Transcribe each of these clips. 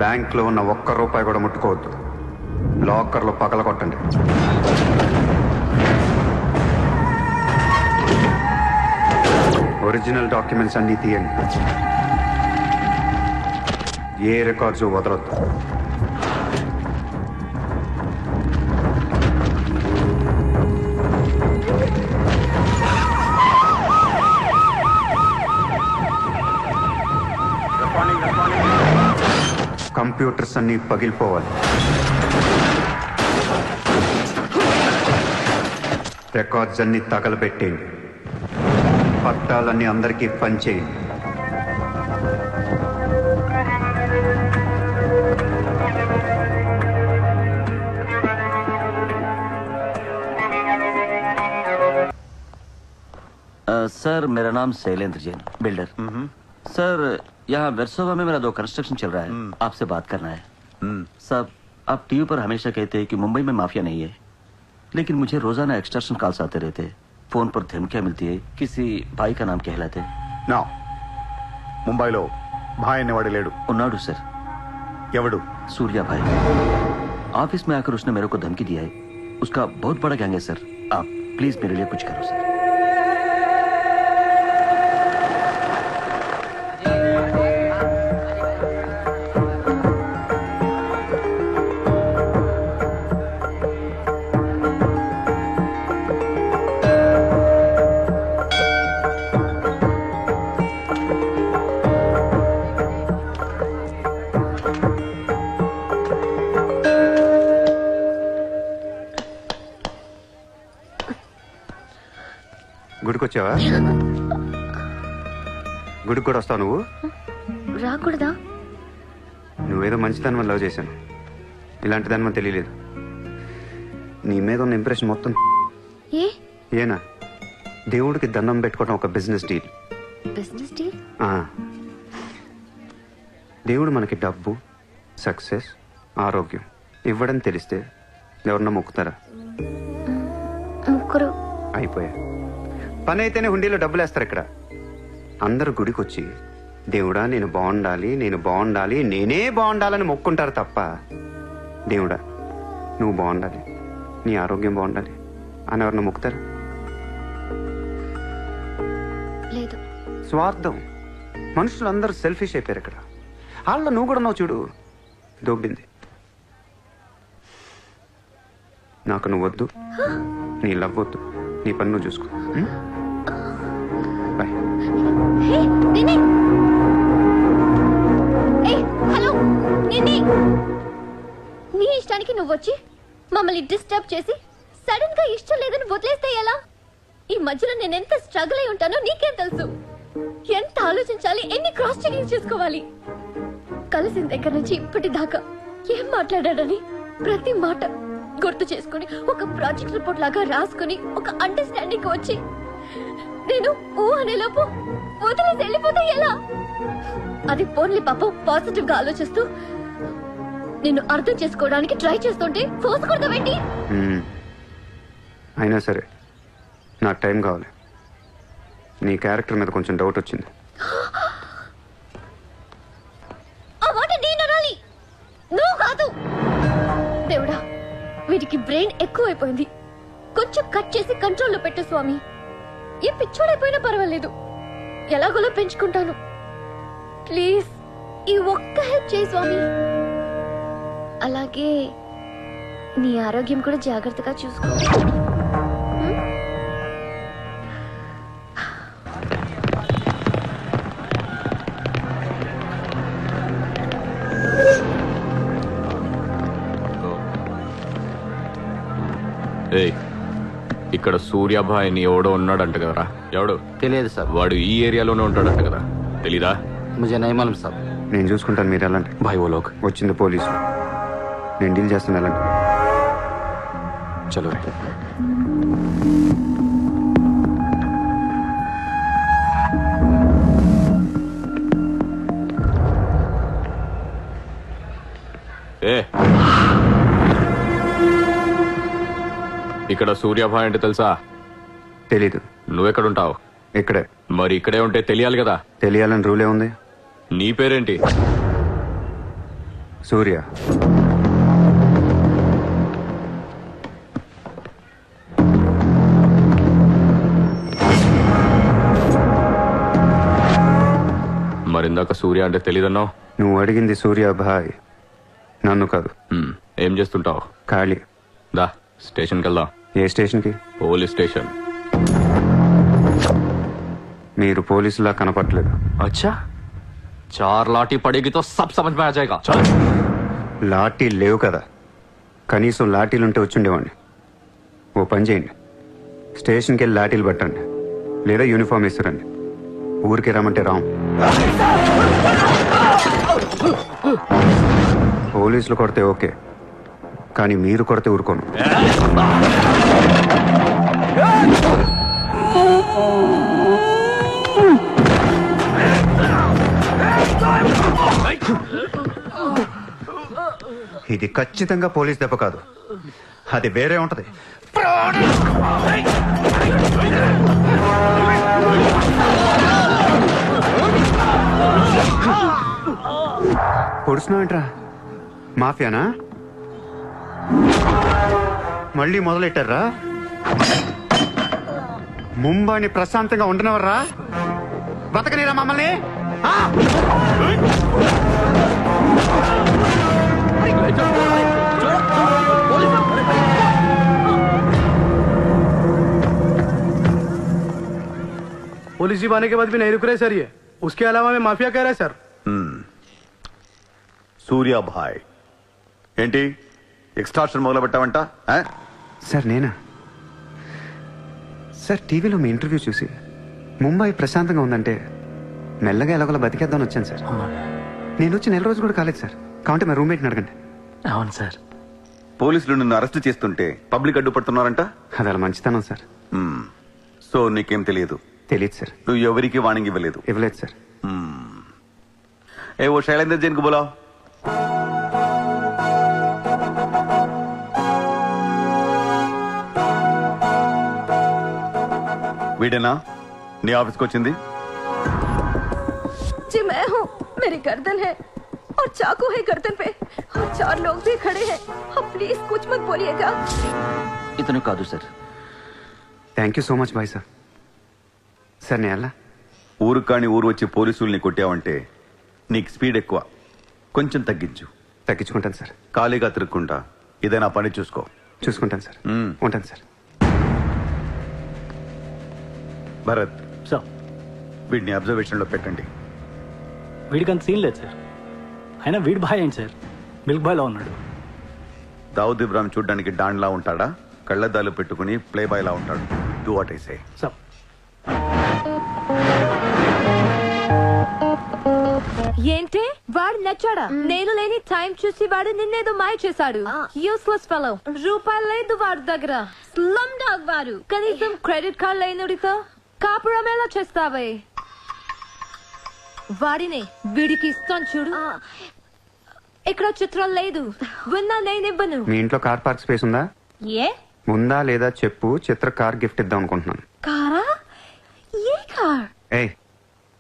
బ్యాంక్లో ఉన్న ఒక్క రూపాయి కూడా ముట్టుకోవద్దు. లాకర్లో పగలగొట్టండి. ఒరిజినల్ డాక్యుమెంట్స్ అన్నీ తీయండి. ఏ రికార్డ్స్ వదలొద్దు. కంప్యూటర్స్ అన్నీ పగిలిపోవాలి. రికార్డ్స్ అన్నీ తగలబెట్టేయండి. పట్టాలన్నీ అందరికీ పంచేయండి. सर मेरा नाम शैलेंद्र जैन, बिल्डर। सर यहाँ वेरसोवा में मेरा 2 कंस्ट्रक्शन चल रहा है, आपसे बात करना है। साहब आप टीवी पर हमेशा कहते हैं कि मुंबई में माफिया नहीं है, लेकिन मुझे रोजाना एक्सटॉर्शन कॉल्स आते रहते हैं। फोन पर धमकियां मिलती है, किसी भाई का नाम कहलाते हैं। నా ముంబైలో భాయ్ అనేవాడు లేడు. उन्नाडु सर। ఎవడు? सूर्या भाई। ऑफिस में आकर उसने मेरे को धमकी दिया है। उसका बहुत बड़ा गैंग है सर। आप प्लीज मेरे लिए कुछ करो सर। గుడికొచ్చావా? గుడికి కూడా వస్తావు నువ్వు? రాకూడదా? నువ్వేదో మంచిదాని వల్ల లవ్ చేశాను. ఇలాంటి దాని వల్ల తెలియలేదు. నీ మీద ఉన్న ఇంప్రెషన్ మొత్తం ఏనా దేవుడికి దండం పెట్టుకోవడం ఒక బిజినెస్ డీల్. Business deal? దేవుడు మనకి డబ్బు, సక్సెస్, ఆరోగ్యం ఇవ్వడం తెలిస్తే ఎవరన్నా మొక్కుతారా? ముగ్గురు అయిపోయా. పని అయితేనే హుండీలో డబ్బులు వేస్తారు. ఇక్కడ అందరు గుడికి వచ్చి దేవుడా నేను బాగుండాలి, నేను బాగుండాలి, నేనే బాగుండాలని మొక్కుంటారు తప్ప దేవుడా నువ్వు బాగుండాలి, నీ ఆరోగ్యం బాగుండాలి అని ఎవరన్నా మొక్కుతారు? లేదు. స్వార్థం. మనుషులు అందరూ సెల్ఫిష్ అయిపోయారు ఇక్కడ. వాళ్ళ నువ్వు కూడా ఉన్నావు చూడు, దొబ్బింది. నాకు నువ్వు వద్దు, నీ లవ్ వద్దు, నీ పని నువ్వు చూసుకో. బాయ్. నీ ఇష్టానికి నువ్వు వచ్చి మమ్మల్ని డిస్టర్బ్ చేసి సడన్ గా ఇష్టం లేదని వదిలేస్తే ఎలా? ఈ మధ్యలో నేను ఎంత స్ట్రగుల్ అయి ఉంటానో నీకేం తెలుసు? ఎంత ఆలోచించాలి, ఎన్ని క్రాస్ చెకింగ్ చేసుకోవాలి. కలిసిన దగ్గర నుంచి ఇప్పటిదాకా ఏం మాట్లాడాడని ప్రతి మాట గుర్తు చేసుకుని ఒక ప్రాజెక్ట్ రిపోర్ట్ లాగా రాసుకుని ఒక అండర్స్టాండింగ్ వచ్చి నేను ఓ అనేలోపు వదిలేసి వెళ్ళిపోతే ఎలా? అది పోన్లీ పాపం పాజిటివ్ గా ఆలోచిస్తూ నిన్ను అర్థం చేసుకోవడానికి ట్రై చేస్తుంటే ఫోర్స్ కొడతావేంటి? అయినా సరే నాకు టైం కావాలి. నీ క్యారెక్టర్ మీద కొంచెం డౌట్ వచ్చింది. ఆ మాట నేను అనాలి, నువ్వు కాదు. దేవుడా, వీటికి బ్రెయిన్ ఎక్కువైపోయింది. కొంచెం కట్ చేసి కంట్రోల్లో పెట్టు స్వామి. ఏ పిచ్చోడైపోయినా పర్వాలేదు, ఎలాగోలా పెంచుకుంటాను. ప్లీజ్ ఈ ఒక్క హెల్ప్ చేయి స్వామి. అలాగే నీ ఆరోగ్యం కూడా జాగ్రత్తగా చూసుకో. ఇక్కడ సూర్యాభాయ్ అని ఎవడో ఉన్నాడంట కదరా? ఎవడు తెలియదు సార్. వాడు ఈ ఏరియాలోనే ఉంటాడంట కదా? తెలీదా? मुझे नहीं मालूम साहब। నేను చూసుకుంటాను, మీరు వెళ్ళండి. భాయ్ ఓ లోగ్ వచ్చింది పోలీసు, నేను డీల్ చేస్తాను, వెళ్ళండి. చలో రే. ఏ ఇక్కడ సూర్యాభాయ్ అంటే తెలుసా? తెలీదు. నువ్వెక్కడుంటావు? ఇక్కడే. మరి ఇక్కడే ఉంటే తెలియాలి కదా. తెలియాలని రూలే ఉంది. నీ పేరేంటి? సూర్య. మరిందాక సూర్య అంటే తెలీదన్నావు. నువ్వు అడిగింది సూర్యాభాయ్, నన్ను కాదు. ఏం చేస్తుంటావు? ఖాళీ. దా స్టేషన్కి వెళ్దాం. ఏ స్టేషన్కి? Police station. మీరు పోలీసులా కనపట్లేదు. अच्छा 4 लाठी पड़ेगी तो सब समझ में आ जाएगा. चल. లాఠీ లేవు కదా, కనీసం లాఠీలుంటే వచ్చుండేవాడిని. ఓ పని చేయండి, స్టేషన్కి వెళ్ళి లాఠీలు పట్టండి, లేదా యూనిఫామ్ ఇస్తారండి. ఊరికి రమ్మంటే రాం. పోలీసులు కొడితే ఓకే, కానీ మీరు కొడితే ఊరుకోను. ఇది ఖచ్చితంగా పోలీస్ దెబ్బ కాదు, అది వేరే ఉంటది. పొడుస్తున్నావేంట్రా? మాఫియానా? మళ్ళీ మొదలెట్టారా? ముంబైని ప్రశాంతంగా ఉండనవర్రా? బతకనీరా మమ్మల్ని? ఆ? पुलिस जीप आने के बाद भी नहीं रुक रहे सर ये। उसके अलावा मैं माफिया कह रहा है सर। సూర్యాభాయ్ ఏంటి ఎక్స్ట్రాక్షన్ మొదలు పెట్టావంట? సార్ నేనా? సార్ టీవీలో మీ ఇంటర్వ్యూ చూసి ముంబై ప్రశాంతంగా ఉందంటే మెల్లగా ఎలాగోలా బతికేద్దామని వచ్చాను సార్. నేను వచ్చి 1 రోజు కూడా కాలేదు సార్. కాబట్టి మా రూమ్మేట్ని అడగండి. అవును సార్. పోలీసులు నిన్ను అరెస్ట్ చేస్తుంటే పబ్లిక్ అడ్డుపడుతున్నారంట. అది అలా మంచితనం సార్. సో నీకేం తెలియదు? తెలియదు సార్. నువ్వు ఎవరికి వార్నింగ్ ఇవ్వలేదు? ఇవ్వలేదు సార్. ఏ ఓ శైలేందర్ జైన్ కు బోలావ్. వీడేనా నీ ఆఫీస్కి వచ్చింది? जी मैं हूँ। मेरी गर्दन है और चाकू है गर्दन पे और 4 लोग भी खड़े हैं। आप प्लीज कुछ मत बोलिएगा। ఇతను కాదు sir. Thank you so much bye sir. Sir నేను ఎలా? ఊరు కాని ఊరు వచ్చి పోలీసుల్ని కొట్టావంటే నీకు స్పీడ్ ఎక్కువ, కొంచెం తగ్గించు. తగ్గించుకుంటాను సార్. ఖాళీగా తిరుక్కుంటా ఏదైనా పని చూసుకో. చూసుకుంటాను సార్. ఉంటాను సార్. భరత్ సార్ వీడిని అబ్జర్వేషన్ లో పెట్టండి. వీడికి అంత సీన్ లేదు సార్. అయినా వీడి భాయ్ ఏంటి సార్, మిల్క్ బాయ్ లా ఉన్నాడు. దావుద్ ఇబ్రాహిం చూడ్డానికి డాన్లా ఉంటాడా? కళ్ళద్దాలు పెట్టుకుని ప్లే బాయ్ లా ఉంటాడు. Do what I say. Sir ఏంటే వాడు నచ్చాడా? నేను లేని టైం చూసి వాడు నిన్నేదో మాయ చేశాడు. Useless fellow. రూపాయలు లేదు వాడి దగ్గర. స్లమ్ డాగ్ వాడు. కనీసం క్రెడిట్ కార్డ్ లేనుడితో కాపురం ఎలా చేస్తావే? వాడినే వీడికి ఇస్తాను చూడు. ఇక్కడ చిత్రం లేదు. విన్నా నేనివ్వను. మీ ఇంట్లో కార్ పార్క్ స్పేస్ ఉందా? ఏ ఉందా లేదా చెప్పు, చిత్ర కార్ గిఫ్ట్ ఇద్దాం అనుకుంటున్నాను. కారా? ఏ కార్? ఏ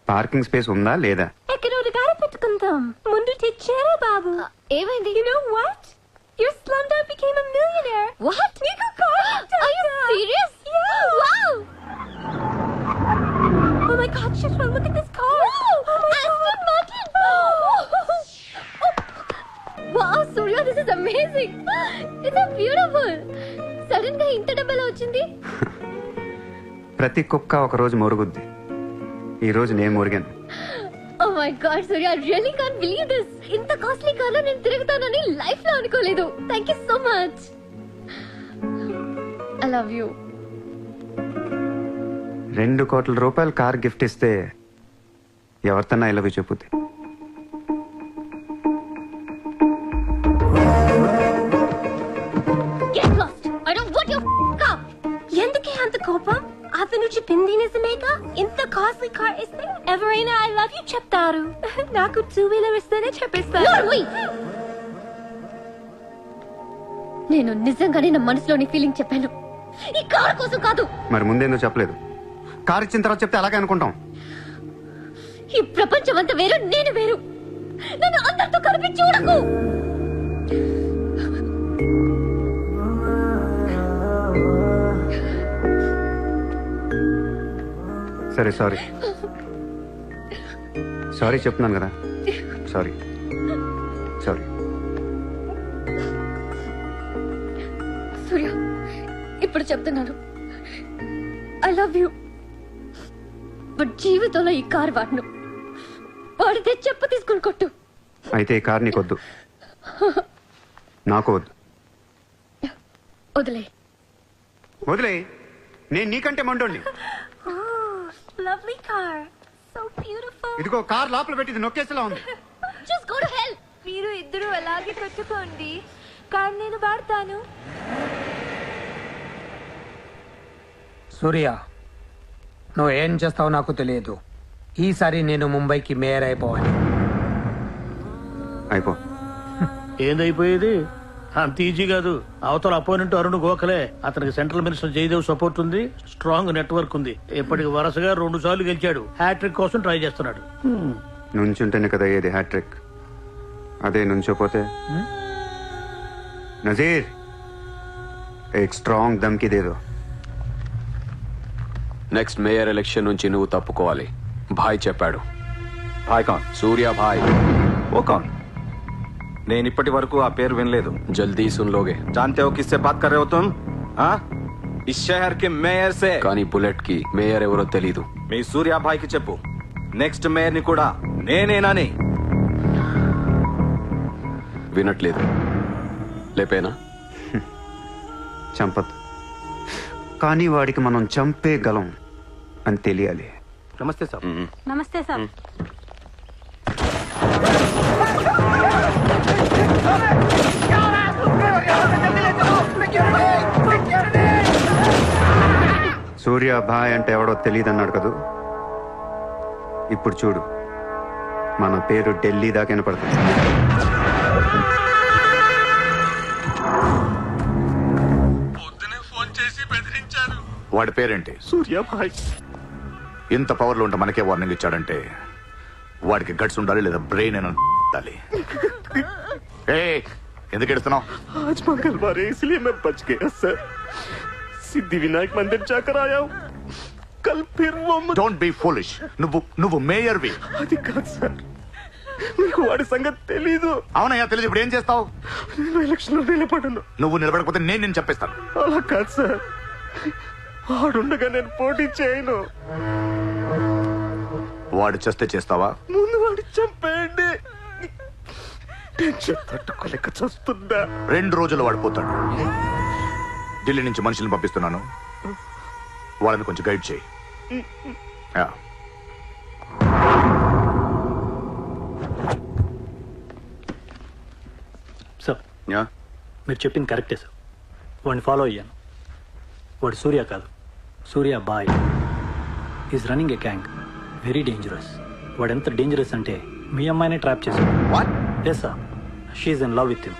పార్కింగ్ స్పేస్ ఉందా లేదా? ఎక్కడ కారు పెట్టుకుంటాం. ముందు తెచ్చారా బాబు? ఏమైంది? You know what? Your slumdog became a millionaire. What? నీకు car Are you serious? Yeah. Wow! Oh my God, Chitra, look at this car. Oh my Aston Martin! Wow, Surya, this is amazing. It's so beautiful. Sudden గా ఇంత డబ్బులు వచ్చింది. ప్రతి కుక్క ఒక రోజు మొరుగుద్ది. ఈ రోజు నేను మురిగాను. Oh my God, Surya, I really can't believe this. ఇంత కాస్ట్లీ కార్లో నేను తిరుగుతానని లైఫ్ లో అనుకోలేదు. Thank you so much. I love you. 2 కోట్ల రూపాయలు కార్ గిఫ్ట్ ఇస్తే ఎవరితోన్నా ఐ లవ్ యూ చెప్పుద్ది. Get lost. I don't want your car. ఎందుకే అంత కోపం? అతను చెప్పింది నిజమేగా? ఇంత కాస్ట్లీ కార్ ఇస్తే ఎవరైనా ఐ లవ్ యూ చెప్తారు. నాకు 2-wheeler ఇస్తేనే చెప్పిస్తాను. నేను నిజంగానే నా మనసులోని ఫీలింగ్ చెప్పాను. ఈ కార్ కోసం కాదు. మరి ముందేందో చెప్పలేదు. కారు ఇచ్చిన తర్వాత చెప్తే అలాగే అనుకుంటాం. ఈ ప్రపంచం అంతా వేరు, నేను వేరు. నన్ను అందరితో కలిపి చూడకు. సరే సారీ సారీ చెప్తున్నాను కదా. Sorry sorry. సూర్య, ఇప్పుడు చెప్తున్నాను, ఐ లవ్ యూ. బట్ జీవితంలో ఈ కార్ వాడను. వాడితే చెప్ప తీసుకుని కొట్టు. అయితే ఈ కారు నీకొద్దు, నాకు వద్దు. వదిలే. వదిలే. నేను నీకంటే మండోండి. Lovely car, so beautiful. ఇదిగో కార్ లోపల పెట్టింది నొక్కేసేలా ఉంది. Just go to hell. మీరు ఇద్దరు అలాగే పెట్టుకోండి, కానీ నేను వాడతాను. సూర్య, నువ్వు ఏం చేస్తావో నాకు తెలియదు. ఈసారి నేను ముంబైకి మేయర్ అయిపోవాలి. అయిపో. ఏందైపోయేది? అంత ఈజీ కాదు. అవతల అపోనెంట్ అరుణ్ గోఖలే. అతనికి సెంట్రల్ మినిస్టర్ జయదేవ్ సపోర్ట్ ఉంది, స్ట్రాంగ్ నెట్వర్క్ ఉంది. ఇప్పటికి వరుసగా 2 సార్లు గెలిచాడు. హ్యాట్రిక్ కోసం ట్రై చేస్తున్నాడు. నుంచుంటేనే కదా ఏది హ్యాట్రిక్. అదే నుంచోపోతే నజీర్ एक स्ट्रांग धमकी दे दो. నెక్స్ట్ మేయర్ ఎలక్షన్ నుంచి నువ్వు తప్పుకోవాలి. భాయ్ చెప్పాడు. భాయ్ కౌన్? సూర్య భాయ్. ఓ కౌన్? నేను ఇప్పటి వరకు ఆ పేరు వినలేదు. జల్దీ సున్ లోగే. जानते हो किससे बात कर रहे हो तुम? हाँ? इस शहर के మేయర్ से. కానీ బుల్లెట్ కి మేయర్ ఎవరో తెలీదు. మీ సూర్య భాయ్ కి చెప్పు, నెక్స్ట్ మేయర్ ని కూడా నేనేనని. వినట్లేదు. లేపేనా? చంపదు, కానీ వాడికి మనం చంపేయగలం అని తెలియాలి. నమస్తే సార్. నమస్తే సార్. సూర్య భాయ్ అంటే ఎవడో తెలియదు అన్నాడు కదూ. ఇప్పుడు చూడు, మన పేరు ఢిల్లీ దాకా వినపడుతుంది. వాడి పేరేంటి? సూర్య భాయ్. ఇంత పవర్లో ఉంటే మనకే వార్నింగ్ ఇచ్చాడంటే వాడికి గట్స్ ఉండాలి, లేదా బ్రెయిన్ అని ఉండాలి. ఎందుకు ఎడుస్తున్నావు? आज मंगलवार है इसलिए मैं बच गया सर. सिद्धिविनायक मंदिर जाकर आया हूँ. कल फिर वो డోంట్ బీ ఫూలిష్. నువ్వు మేయర్వి. అది కాదు సార్, మీకు వాడి సంగతి తెలీదు. అవునయ్యా తెలియదు. ఇప్పుడు ఏం చేస్తావు? నేను ఎలక్షన్ లో నిలబడను. నువ్వు నిలబడకపోతే నేను చెప్పేస్తాను. అలా కాదు సార్, వాడుండగా నేను పోటీ చేయను. వాడు చేస్తే చేస్తావా? ముందు వాడి చంపేయండి. టెన్షన్ తట్టుకోలేక చస్తుందా. 2 రోజులు వాడిపోతాడు. ఢిల్లీ నుంచి మనుషుల్ని పంపిస్తున్నాను, వాళ్ళని కొంచెం గైడ్ చేయి. యా. Sir, yeah? మీరు చెప్పింది కరెక్టే సార్. వాడిని ఫాలో అయ్యాను. వాడు సూర్య కాదు, Surya boy. Is running a gang, very dangerous. వాడు ఎంత డేంజరస్ అంటే మీ అమ్మాయినే ట్రాప్ చేశాడు. What? Yes sir, she in love with him.